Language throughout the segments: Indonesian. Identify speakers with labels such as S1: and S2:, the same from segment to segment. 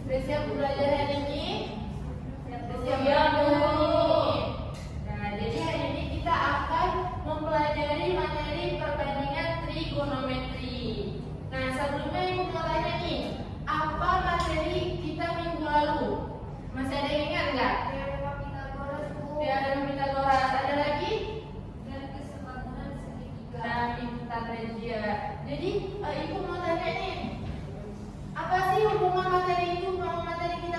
S1: Sudah siap belajar hari ini? Siap
S2: Ya, Bu.
S1: Nah, jadi hari ini kita akan mempelajari materi perbandingan trigonometri. Nah, sebelumnya Ibu mau tanya nih, apa materi kita minggu lalu? Masih ada yang ingat nggak?
S2: Teorema Pythagoras, Bu.
S1: Teorema Pythagoras. Ada lagi?
S2: Dan kesepadan segitiga.
S1: Nah, minta dia. Jadi Ibu mau tanya nih, apa sih hubungan materi itu sama materi kita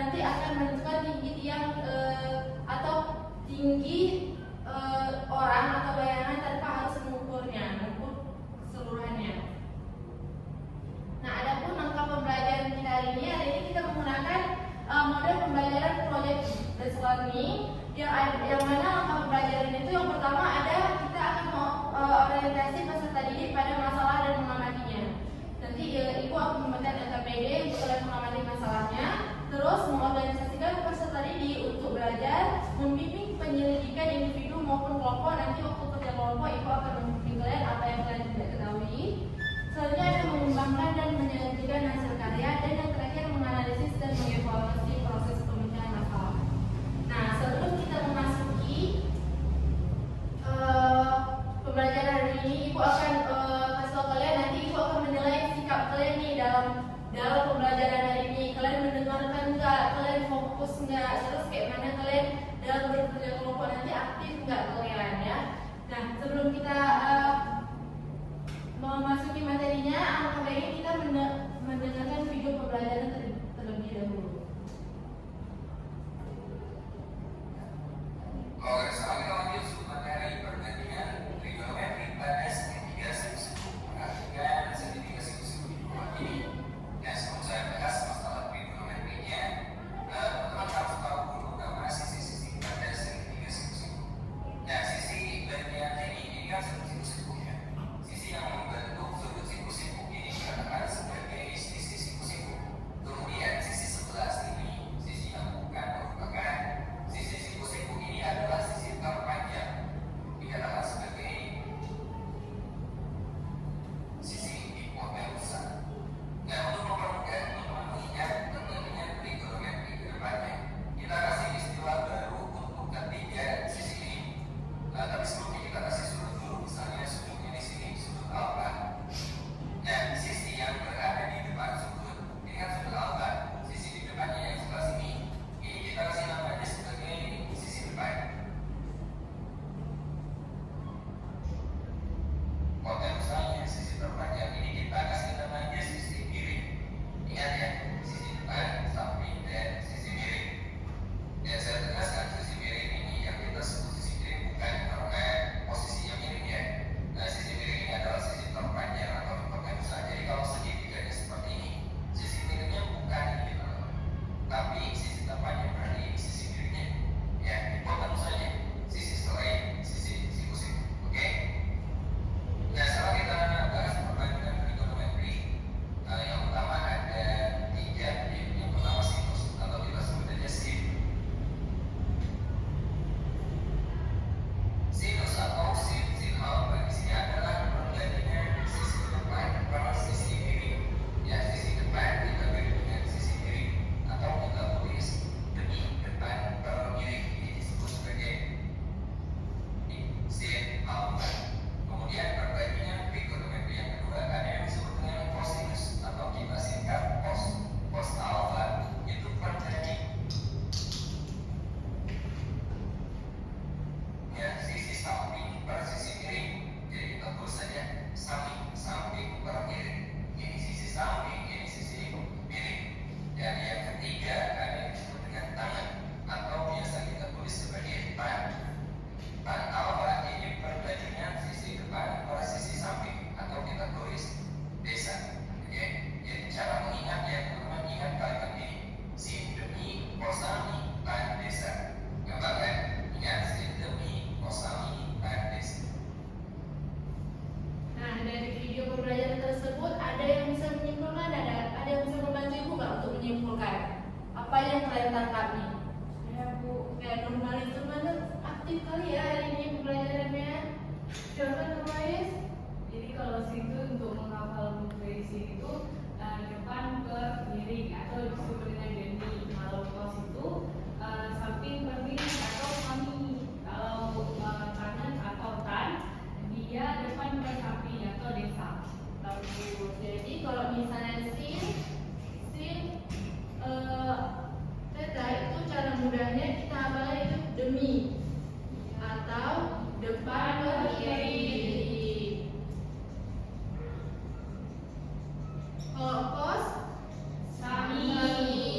S1: nanti akan menentukan tinggi tiang atau tinggi orang atau bayangan tanpa harus mengukurnya, mengukur keseluruhannya. Nah, adapun langkah pembelajaran kita hari ini kita menggunakan model pembelajaran project based learning yang mana langkah pembelajaran itu yang pertama ada kita akan orientasi peserta didik pada masalah dan mengamatinya. Nanti ibu akan memberikan LKPD untuk kalian mengamati masalahnya, terus mengorganisasikan peserta didik untuk belajar, membimbing penyelidikan individu maupun kelompok. Nanti waktu kerja kelompok ibu akan membimbing kalian apa yang kalian tidak ketahui. Selanjutnya ada mengembangkan dan menyajikan hasil karya, dan yang terakhir menganalisis dan mengevaluasi proses pemecahan masalah. Nah, sebelum kita memasuki pembelajaran hari ini, ibu akan kasih tahu kalian, nanti ibu akan menilai sikap kalian nih dalam pembelajaran hari ini. Kalian mendengarkan enggak? Kalian fokus enggak? Terus kayak mana kalian dalam bekerja kelompok, nanti aktif enggak kalian ya? Nah, sebelum kita memasuki materinya, alangkah baiknya kita mendengarkan video pembelajaran terlebih dahulu.
S3: Oke, sekarang kita lanjut materi perbandingan trigonometri pada segitiga siku-siku. Perhatikan segitiga siku-siku di bawah ini. Ya, sebelum saya bahas masalah trigonometrinya, teman-teman harus tahu dulu nama sisi-sisi pada segitiga siku-siku. Nah, sisi bagian ini kan sudut siku-sikunya. Sisi yang membentuk sudut siku-siku ini dikatakan sebagai sisi siku-siku. Kemudian sisi sebelah sini, sisi yang bukan merupakan sisi siku-siku ini adalah sisi terpanjang, dikatakan sebagai sisi hipotenusa. Nah, untuk mempermudah mengingat perbandingan trigonometri ke depannya, kita kasih istilah baru untuk ketiga sisi ini. Tapi sebelumnya kita kasih sudut dulu, misalnya sudutnya di sini, sudut alfa. Nah, sisi yang berada di depan sudut, ini kan sudut alfa. Sisi di depannya yang sebelah sini, ini kita kasih namanya sebagai sisi depan. Hipotenusanya sisi terpanjang ini kita kasih namanya sisi miring. Ingat ya, sisi depan, samping, dan sisi miring. Dan saya tegaskan sisi miring ini yang kita sebut sisi miring bukan karena posisinya miring ya. Nah, sisi miring ini adalah sisi terpanjang atau hipotenusa. Jadi kalau segitiganya seperti ini, sisi miringnya bukan ini, tapi sisi terpanjang berarti ini sisi miringnya. Ya, hipotenusanya sisi selain sisi siku-siku. Oke? Nah, sekarang kita bahas perbandingan trigonometri. Yang utama ada tiga, yang pertama sinus atau kita sebut aja sin. Sinus atau sin alfa di sini adalah perbandingan sisi depan per sisi miring. Ya, sisi depan kita beri dengan sisi miring atau kita tulis demi depan per miring. Ini disebut sebagai sin alfa. Kemudian perbandingan trigonometri yang kedua ada yang disebut dengan cosinus atau kita singkat cos. Cos alfa itu perbanding ya sisi samping per sisi miring. Jadi kita tulis saja samping per miring. Ini sisi samping, ini sisi miring. Dan yang ketiga ada yang disebut dengan tangan atau biasa kita tulis sebagai tan. Tan alfa ini perbandingan sisi depan per sisi samping atau kita tulis desa. Oke, jadi cara mengingatnya teman-teman ingat kalimat ini: sin demi kosami tan desa. Gampang kan? Ingat sin demi kosami tan desa.
S1: Nah, dari video pembelajaran tersebut ada yang bisa menyimpulkan, ada yang bisa membantu ibu nggak untuk menyimpulkan apa yang kalian tangkap nih? Ya bu, kayak Nurmalis aktif kali ya hari ini pembelajarannya. Silakan Nurmalis.
S2: Jadi kalau situ untuk menghafal numerisi itu depan ke miring atau disebut dengan demi. Kalau kos itu samping per miring atau kami. Kalau tangan atau tan dia depan ke samping atau desa.
S1: Bagus. Jadi kalau misalnya theta itu cara mudahnya kita hafalnya itu demi atau depan ke kiri. Kalau cos
S2: Sami.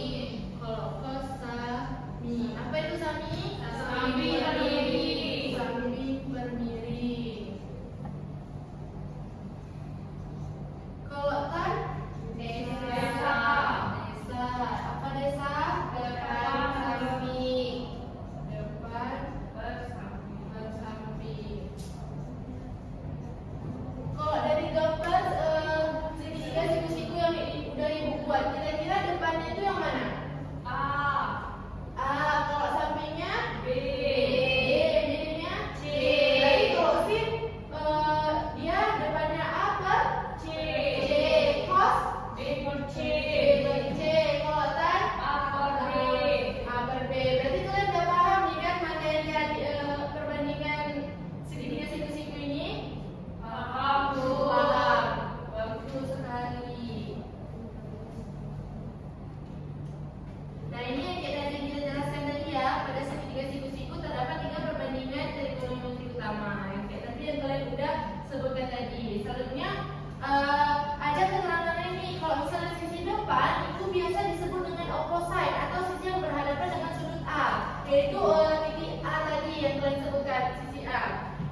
S1: yaitu titik A tadi yang kalian sebutkan, sisi A.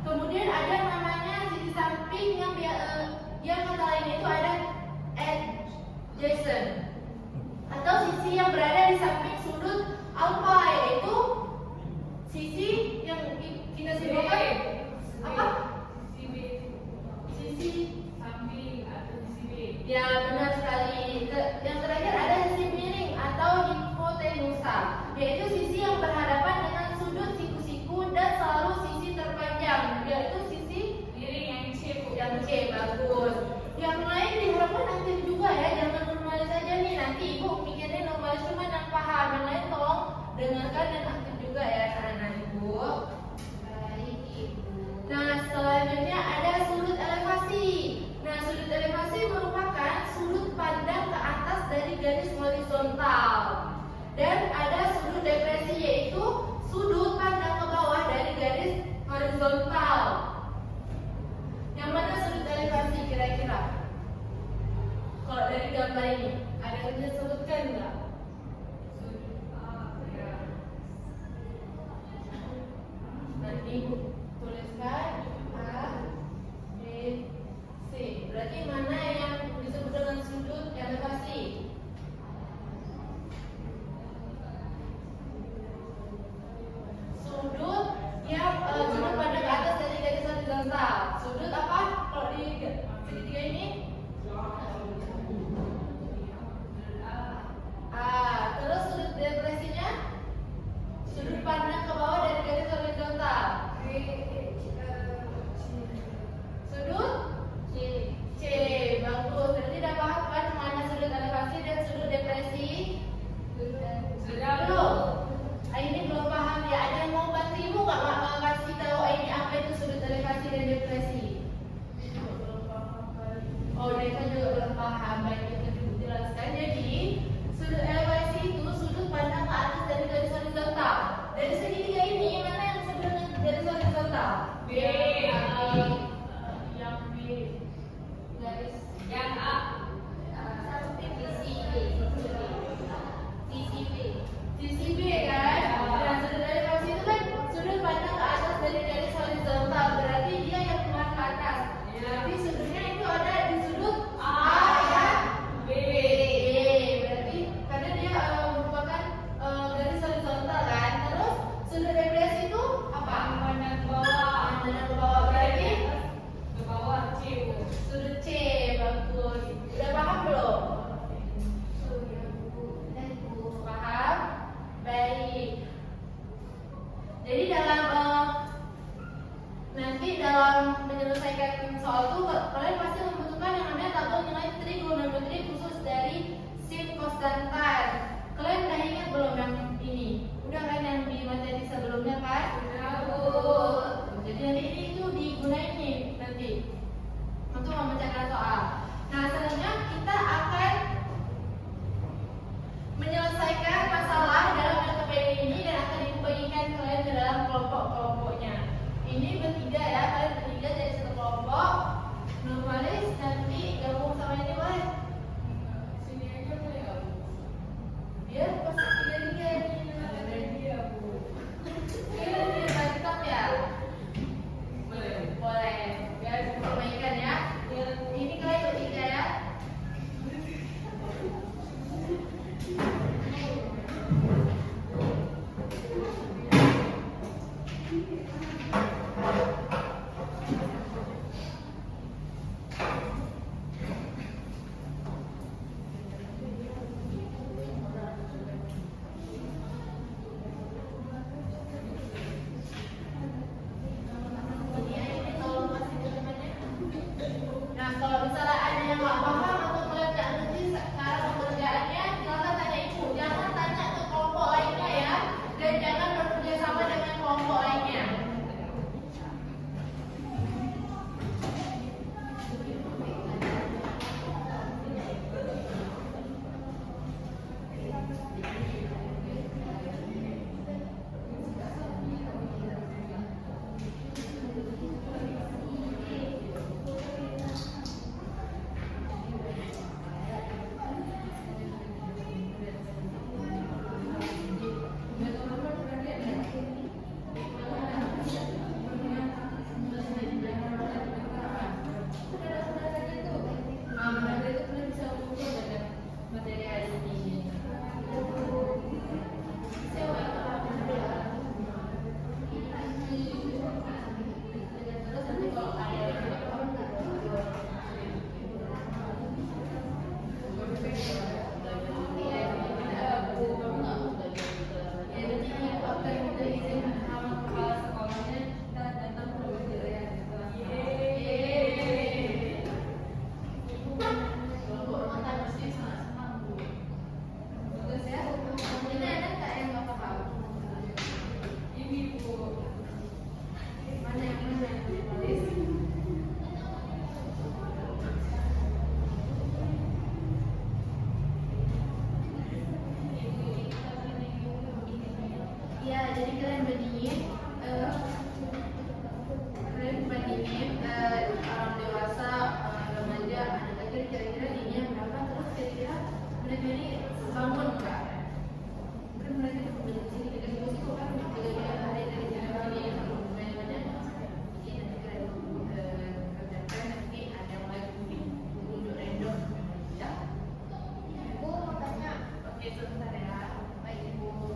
S1: Kemudian ada namanya sisi samping yang kata lainnya itu ada adjacent atau sisi yang berada di samping sudut alfa, yaitu sisi yang kita simbolkan apa? Sisi
S2: samping atau sisi B.
S1: ya, benar sekali. Yang terakhir ada sisi miring atau hipotenusa, yaitu sisi yang berhadapan dengan sudut siku-siku dan selalu sisi terpanjang, yaitu sisi
S2: Miring yang C, Bu.
S1: yang C. Bagus. Yang lain diharapkan aktif juga ya, jangan normalis saja nih. Nanti ibu mikirnya normalis cuma yang paham, yang lain tolong dengarkan dan aktif juga ya anak-anak ibu. Baik ibu. Nah, selanjutnya ada sudut elevasi. Nah, sudut elevasi merupakan sudut pandang ke atas dari garis horizontal. Dan ada sudut depresi, yaitu sudut pandang ke bawah dari garis horizontal. Yang mana sudut elevasi kira-kira? Kalau dari gambar ini, ada yang bisa sebutkan nggak?
S2: Sudut A, ya.
S1: Nanti ibu tuliskan A, B, C. Berarti mana yang disebut dengan sudut elevasi? Sudut yang sudut pandang ke atas dari garis horizontal. Sudut apa? Kalau di segitiga ini? Terus sudut depresinya? Sudut pandang ke bawah dari garis horizontal. Sudut C. Bagus. Berarti udah paham kan mana sudut elevasi dan sudut depresi?
S2: Sudah, Bu.
S1: Belum? Ini belum paham ya. Ada yang mau bantu ibu nggak kasih tahu ini apa itu sudut elevasi dan depresi? Oh, mereka juga belum paham. Baik, kita jelaskan. Jadi sudut elevasi itu sudut pandang ke atas dari garis horizontal. Dari segitiga ini mana yang disebut dengan garis horizontal?
S2: B.
S1: Yang B. Garis
S2: Yang A.
S1: Sisi B kan? Dan sudut elevasi itu kan sudut pandang ke atas dari garis horizontal. Berarti dia yang mengarah ke atas. Berarti sudutnya itu ada di sudut A dan
S2: B.
S1: Berarti karena dia merupakan garis horizontal kan. Terus sudut depresi itu apa?
S2: Pandang ke bawah.
S1: Pandang ke bawah. Berarti
S2: Ke bawah C, Bu.
S1: sudut C. Bagus. Udah paham belum? Paham? Baik. Jadi nanti dalam menyelesaikan soal itu kalian pasti membutuhkan yang namanya tabel nilai trigonometri khusus dari sin konstantan. Kalian udah ingat belum yang ini? Udah kan yang di materi sebelumnya kan?
S2: Sudah, Bu.
S1: Jadi nanti ini itu digunain nih nanti untuk memecahkan soal. Nah, selanjutnya kita akan menyelesaikan masalah dalam LKPD ini dan akan dibagikan kalian ke dalam kelompok-kelompoknya. Ini bertiga ya, kalian bertiga jadi satu kelompok. Normalis nanti gabung sama ini boleh?
S2: Sini aja boleh nggak, Bu?
S1: Biar pas tiga-tiga ini.
S2: Ada dia, Bu.
S1: Ini biar mantap ya.
S2: Boleh.
S1: Boleh. Biar perbaikan ya. Ini kalian bertiga ya. Nah, kalau misalnya ada yang nggak paham atau kalian nggak ngerti cara pengerjaannya, silakan tanya ibu. Jangan tanya ke kelompok lainnya ya, dan jangan bekerja sama dengan kelompok lainnya. kira-kira tingginya berapa, terus kira-kira mereka ini bangun nggak? Kan mereka itu kembali ke sini dekat situ kan kira-kira hari dari jalan ini banyak-banyak ini nanti kerjakan nanti ada yang lagi tunjuk random ya. Ibu mau tanya, oke sebentar ya, baik ibu.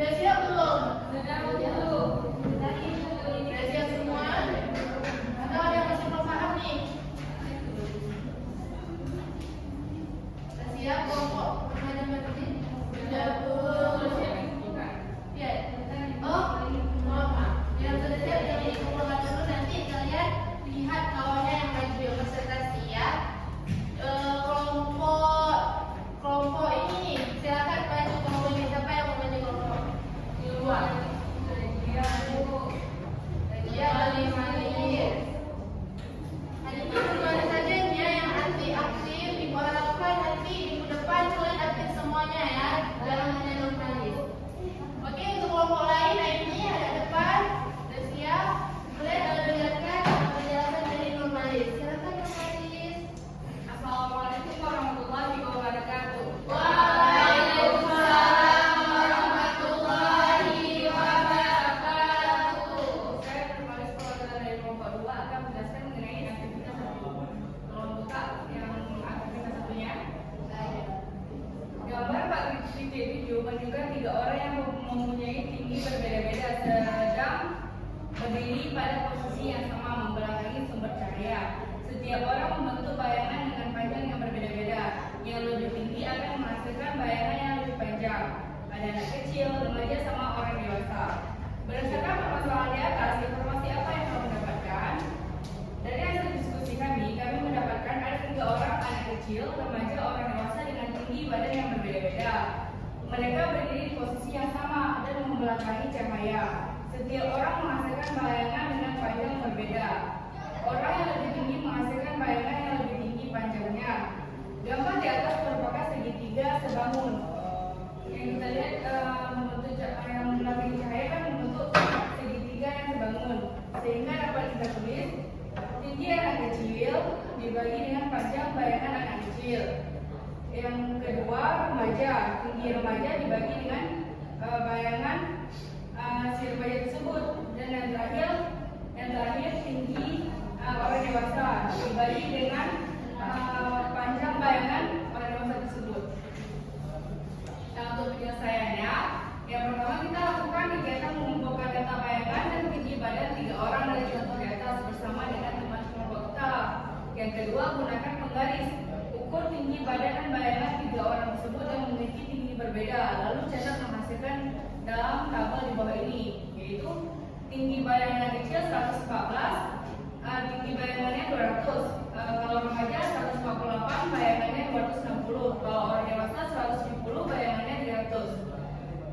S1: Udah siap belum? Udah siap semua? Atau ada yang masih belum paham nih? Udah siap kelompok remaja metode? Udah belum? Ya. Oh, maaf. Yang sudah siap jadi kumpulkan dulu, nanti kalian lihat bawahnya yang baju presentasi ya. Kelompok ini silakan baju kelompok ini, siapa yang mau baju kelompok? Di luar. Dia balik. Hari ini keluar saja dia yang anti aktif diharapkan nanti minggu depan kalian aktif semuanya ya, jangan hanya nurmalis. Oke, untuk kelompok lain, nah ini ada depan, udah siap. Kalian dengarkan penjelasan dari nurmalis. Silakan nurmalis.
S2: Assalamualaikum warahmatullahi wabarakatuh.
S1: Waalaikumsalam warahmatullahi wabarakatuh.
S2: Saya Nurmalis perwakilan dari kelompok 2 akan menjelaskan mengenai aktivitas 1. Tolong buka yang aktivitas 1-nya. Gambar 4.7 menunjukkan 3 orang yang mempunyai tinggi berbeda-beda sedang berdiri pada posisi yang sama membelakangi sumber cahaya. Setiap orang membentuk bayangan dengan panjang yang berbeda-beda. Yang lebih tinggi akan menghasilkan bayangan yang lebih panjang. Ada anak kecil, remaja, sama orang dewasa. Berdasarkan permasalahan di atas, informasi apa yang kamu dapatkan? Dari hasil diskusi kami mendapatkan ada 3 orang anak kecil, remaja, orang dewasa dengan tinggi badan yang berbeda-beda. Mereka berdiri di posisi yang sama dan membelakangi cahaya. Setiap orang menghasilkan bayangan dengan panjang yang berbeda. Orang yang lebih tinggi menghasilkan bayangan yang lebih tinggi panjangnya. Gambar di atas merupakan segitiga sebangun. Yang kita lihat membentuk yang membelakangi cahaya kan membentuk segitiga yang sebangun. Sehingga dapat kita tulis tinggi anak kecil dibagi dengan panjang bayangan anak kecil. Yang kedua remaja, tinggi remaja dibagi dengan bayangan si remaja tersebut. Dan yang terakhir tinggi orang dewasa dibagi dengan panjang bayangan orang dewasa tersebut. Nah, untuk penyelesaiannya, yang pertama kita lakukan kegiatan mengumpulkan data bayangan dan tinggi badan 3 orang dari contoh di atas bersama dengan teman kelompok kita. Yang kedua, gunakan penggaris. Ukur tinggi badan dan bayangan 3 orang tersebut yang memiliki tinggi berbeda. Lalu catat menghasilkan dalam tabel di bawah ini, yaitu tinggi badan anak kecil 114, tinggi bayangannya 200. Kalau remaja 148, bayangannya 260. Kalau orang dewasa 170, bayangannya 300.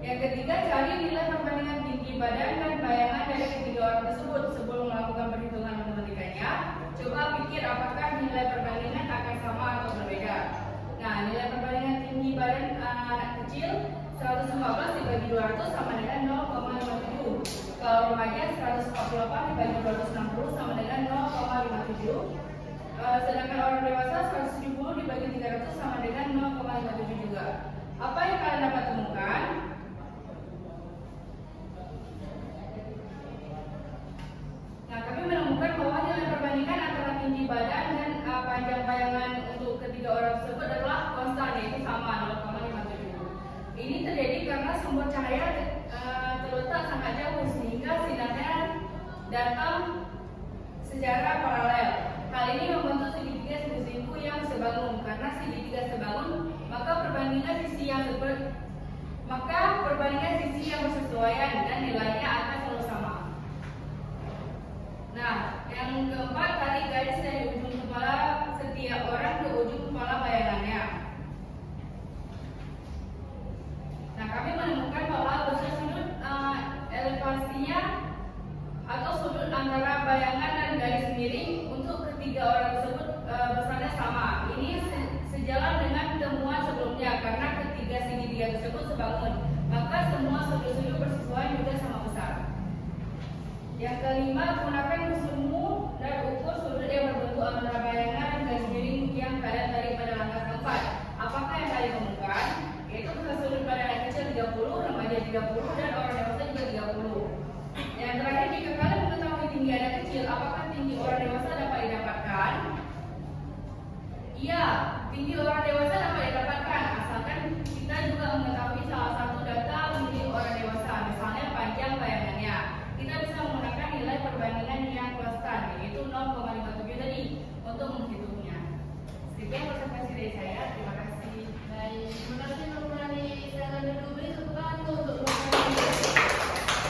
S2: Yang ketiga, cari nilai perbandingan tinggi badan dan bayangan dari ketiga orang tersebut. Sebelum melakukan perhitungan matematikanya, coba pikir apakah nilai perbandingan akan sama atau berbeda. Nah, nilai perbandingan tinggi badan anak kecil 115 dibagi 200 sama dengan 0,57. Kalau remaja 148 dibagi 260 sama dengan 0,57. Sedangkan orang dewasa 170 dibagi 300 sama dengan 0,57 juga. Apa yang kalian dapat temukan? Nah, kami menemukan bahwa nilai perbandingan antara tinggi badan dan panjang bayangan untuk ketiga orang tersebut adalah konstan, yaitu sama 0,57. Ini terjadi karena sumber sumber cahaya terletak sangat jauh sehingga sinarnya datang secara paralel. Hal ini membentuk segitiga siku yang sebangun. Karena segitiga sebangun, maka perbandingan sisi yang bersesuaian dan nilainya akan selalu sama. Nah, yang keempat, tarik garis dari ujung kepala setiap orang ke ujung kepala bayangannya. Nah, kami menemukan bahwa besar sudut elevasinya atau sudut antara bayangan dan garis miring untuk ketiga orang tersebut besarnya sama. Ini sejalan dengan temuan sebelumnya karena ketiga segitiga tersebut sebangun, maka semua sudut-sudut bersesuaian juga sama besar. Yang kelima, gunakan sumbu dan ukur sudut yang berbentuk antara bayangan dan garis miring yang kalian tarik pada langkah keempat. Apakah yang kalian temukan? Yaitu besar sudut pada anak kecil 30, remaja 30, dan orang dewasa juga 30. Yang terakhir, jika kalian mengetahui tinggi anak kecil, apakah tinggi orang dewasa dapat didapatkan? Iya, tinggi orang dewasa dapat didapatkan, asalkan kita juga mengetahui salah satu data tinggi orang dewasa, misalnya panjang bayangannya. Kita bisa menggunakan nilai perbandingan yang konstan, yaitu 0,57 tadi, untuk menghitungnya. Sekian presentasi dari saya, terima kasih.
S1: Baik, terima kasih Nurmani. Silakan duduk, beri tepuk tangan untuk Nurmani.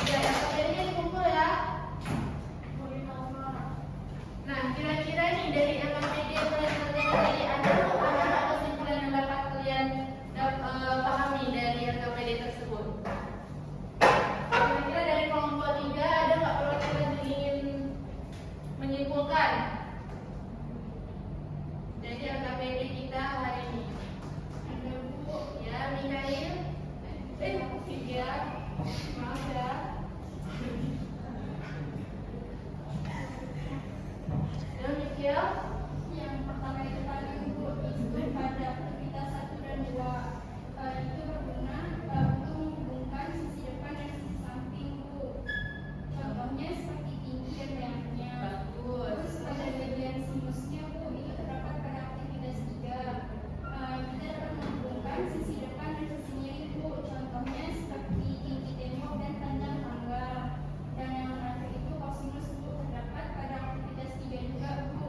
S1: Ya, materinya dikumpul ya. Nah, kira-kira nih dari LKPD yang kalian kerjakan tadi ada kesimpulan yang dapat kalian pahami dari LKPD tersebut? Kira-kira dari kelompok 3 ada nggak perwakilan yang ingin menyimpulkan dari LKPD kita hari ini? Ada Bu, ya Mikael. Tiga, maaf ya. Dan Mikael.
S4: Yang pertama itu tadi Bu, itu pada aktivitas 1 dan 2 itu berguna untuk menghubungkan sisi depan dan sisi samping Bu. Contohnya seperti tinggi dan banyaknya.
S1: Bagus.
S4: Terus pada bagian sinusnya Bu, itu terdapat pada aktivitas 3. Kita dapat menghubungkan sisi depan dan sisi miring Bu. Contohnya seperti tinggi tembok dan panjang tangga. Dan yang terakhir itu kosinus Bu, terdapat pada aktivitas 3 juga Bu.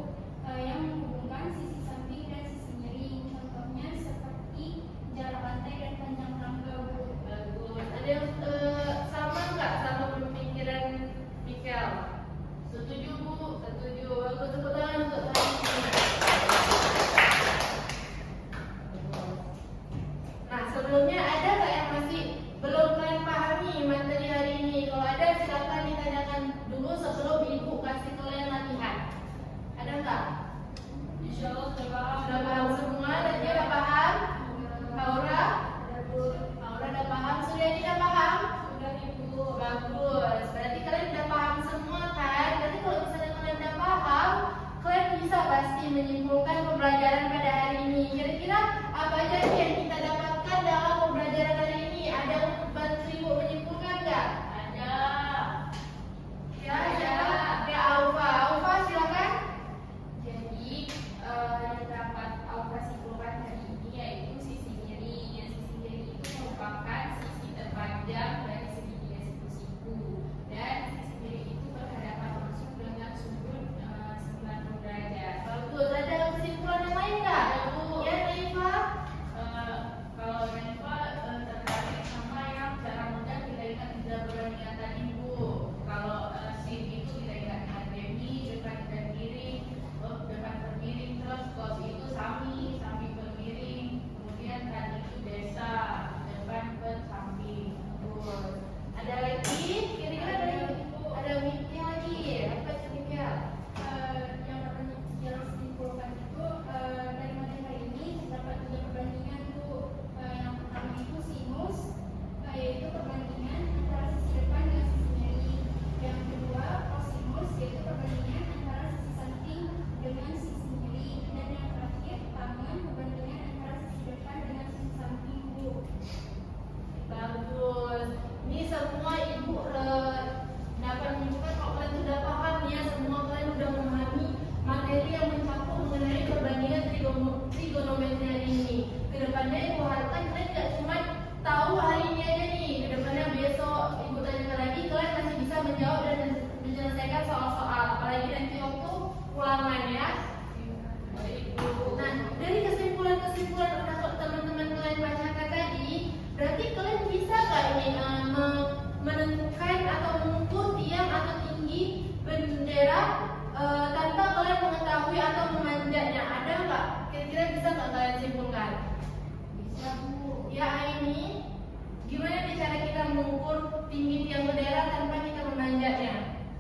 S1: tinggi tiang bendera tanpa kita memanjatnya?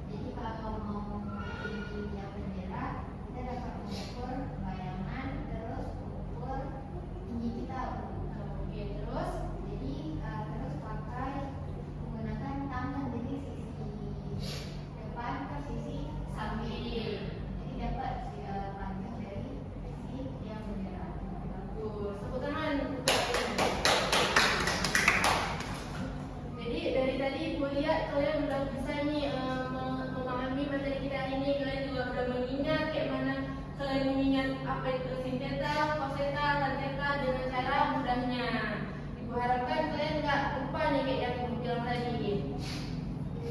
S5: Jadi kalau mau tinggi tiang bendera, kita dapat mengukur bayangan, terus ukur tinggi kita.
S1: Oke, terus
S5: Jadi terus pakai menggunakan tangan, jadi sisi depan ke sisi samping. Jadi dapat panjang dari sisi tiang bendera.
S1: bagus, tepuk tangan. Jadi dari tadi ibu lihat kalian udah bisa nih memahami materi kita hari ini. Kalian juga udah mengingat kayak mana kalian mengingat apa itu sin theta, cos theta, tan theta dengan cara mudahnya. Ibu harapkan kalian nggak lupa nih kayak yang ibu bilang tadi.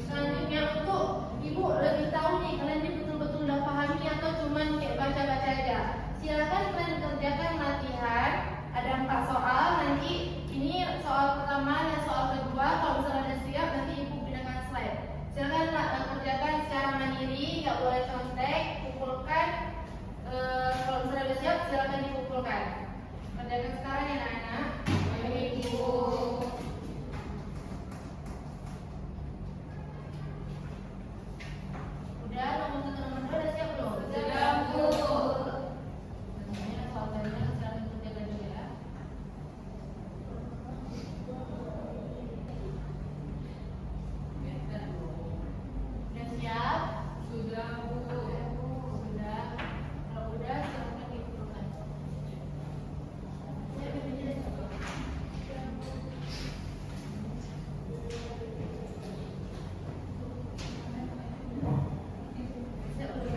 S1: Selanjutnya untuk ibu lebih tahu nih kalian ini betul-betul udah pahami atau cuman kayak baca-baca aja. Silakan kalian kerjakan latihan. Ada 4 soal. Nanti ini soal pertama dan soal kedua. Kalau misalnya udah siap nanti ibu pindahkan slide. Silakan kerjakan secara mandiri, nggak boleh contek. Kumpulkan. Kalau misalnya udah siap silakan dikumpulkan. Kerjakan sekarang ya anak-anak. Baik ibu. Udah nomor 1 nomor 2 udah siap belum?
S2: Sudah, Bu.
S1: Selanjutnya soalnya silakan kerjakan juga ya. Udah siap?
S2: Sudah, Bu.
S1: Sudah. Kalau udah silakan dikumpulkan. Ya, bibirnya udah siap. Siap belum?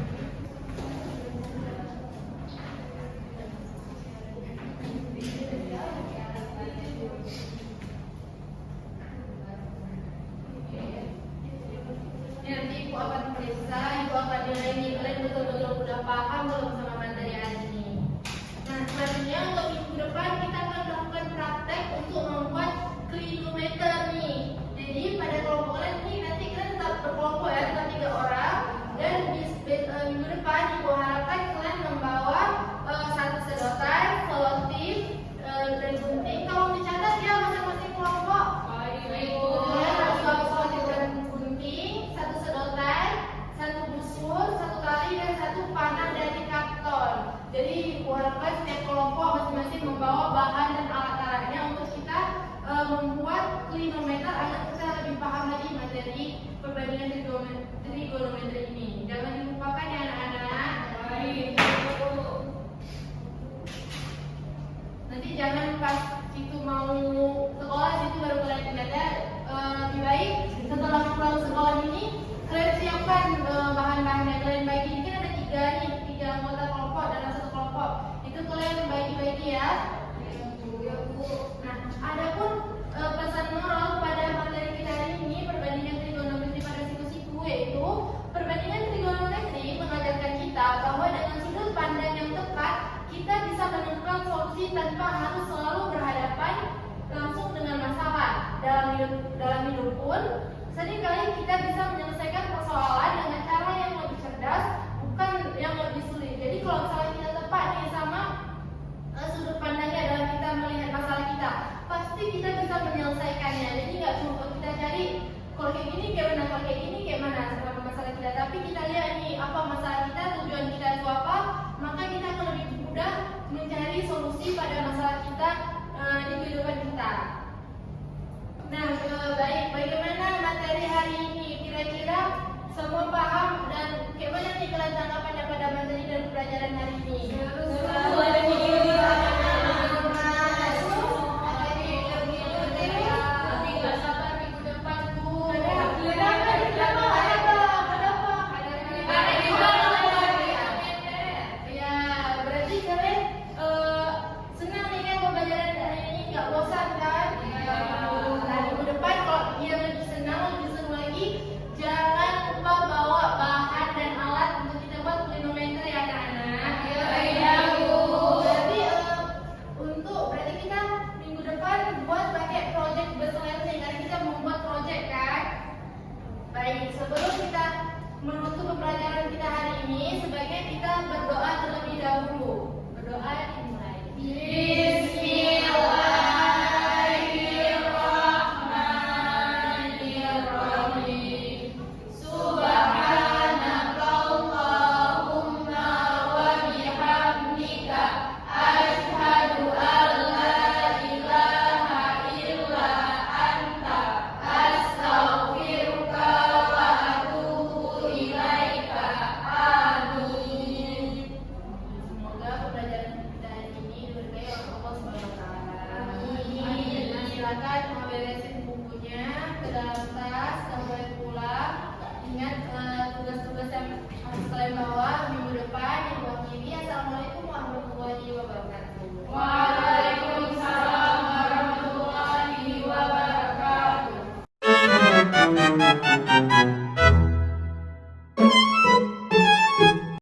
S1: Nanti ibu akan periksa, ibu akan nilai nih kalian betul-betul udah paham belum sama materi hari ini. Nah, selanjutnya untuk minggu depan kita akan melakukan praktek untuk membuat klinometer nih. Jadi pada kelompok kalian ini nanti kalian tetap berkelompok ya, tetap 3 orang. Dan di minggu depan ibu harapkan kalian membawa satu sedotan, selotip, dan gunting. Kalau dicatat ya masing-masing kelompok.
S2: Baik, Bu.
S1: Kemudian harus bawa selotip dan gunting, satu sedotan, satu busur, satu tali dan satu panah dari karton. Jadi ibu harapkan setiap kelompok masing-masing membawa bahan dan alat-alatnya untuk kita membuat klinometer agar kita lebih paham lagi materi perbandingan trigonometri ini. Jangan dilupakan ya anak-anak.
S2: Baik, Bu.
S1: Nanti jangan pas situ mau sekolah situ baru kalian ingat ya. Lebih baik setelah pulang sekolah ini kalian siapkan bahan-bahan yang kalian bagi. Ini kan ada 3 nih, 3 anggota kelompok dalam satu kelompok. Itu kalian bagi-bagi ya. Nah, adapun pesan moral pada materi kita hari ini perbandingan trigonometri pada siku-siku, yaitu perbandingan trigonometri mengajarkan kita bahwa dengan sudut pandang yang tepat kita bisa menemukan solusi tanpa harus selalu berhadapan langsung dengan masalah. Dalam hidup pun seringkali kita bisa menyelesaikan persoalan dengan cara yang lebih cerdas, bukan yang lebih sulit. Jadi kalau misalnya kita tepat nih sama sudut pandangnya dalam kita melihat masalah kita, pasti kita bisa menyelesaikannya. Jadi nggak cuma kita cari kalau kayak gini kayak mana, kalau kayak gini kayak mana sama masalah kita, tapi kita lihat nih apa masalah kita, tujuan kita itu apa, maka kita akan lebih mudah mencari solusi pada masalah kita di kehidupan kita. Nah, baik, bagaimana materi hari ini? Kira-kira semua paham dan bagaimana nih kalian tanggapannya pada materi dan pelajaran hari ini?
S2: Seru sekali.